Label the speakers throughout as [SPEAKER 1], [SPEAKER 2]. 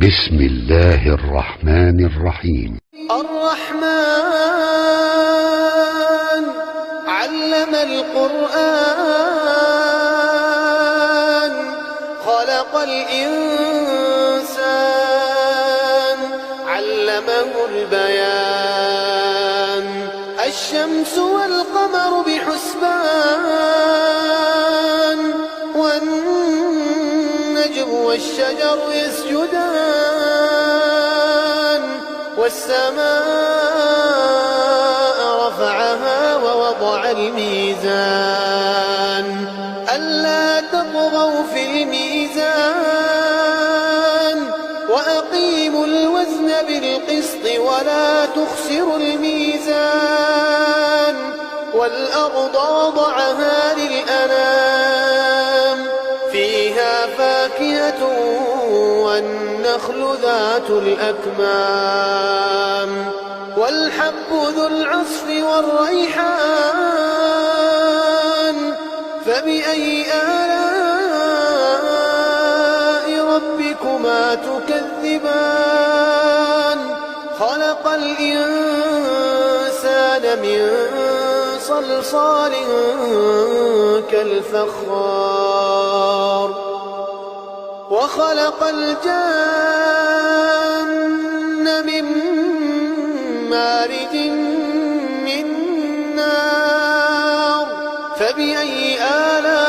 [SPEAKER 1] بسم الله الرحمن الرحيم.
[SPEAKER 2] الرحمن علم القرآن خلق الإنسان علمه البيان الشمس والقمر بحسبان والنجم والشجر يسجدان والسماء رفعها ووضع الميزان ألا تطغوا في الميزان وأقيموا الوزن بالقسط ولا تخسروا الميزان والأرض وضعها للأنام فيها فاكهة والنخل ذات الأكمام والحب ذو العصف والريحان فبأي آلاء ربكما تكذبان خلق الإنسان من صلصال كالفخار وخلق الجن من مارج من نار فبأي آلاء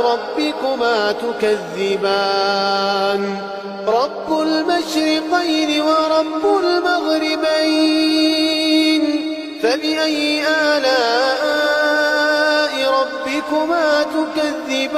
[SPEAKER 2] ربكما تكذبان رب المشرقين ورب المغربين فبأي آلاء ربكما تكذبان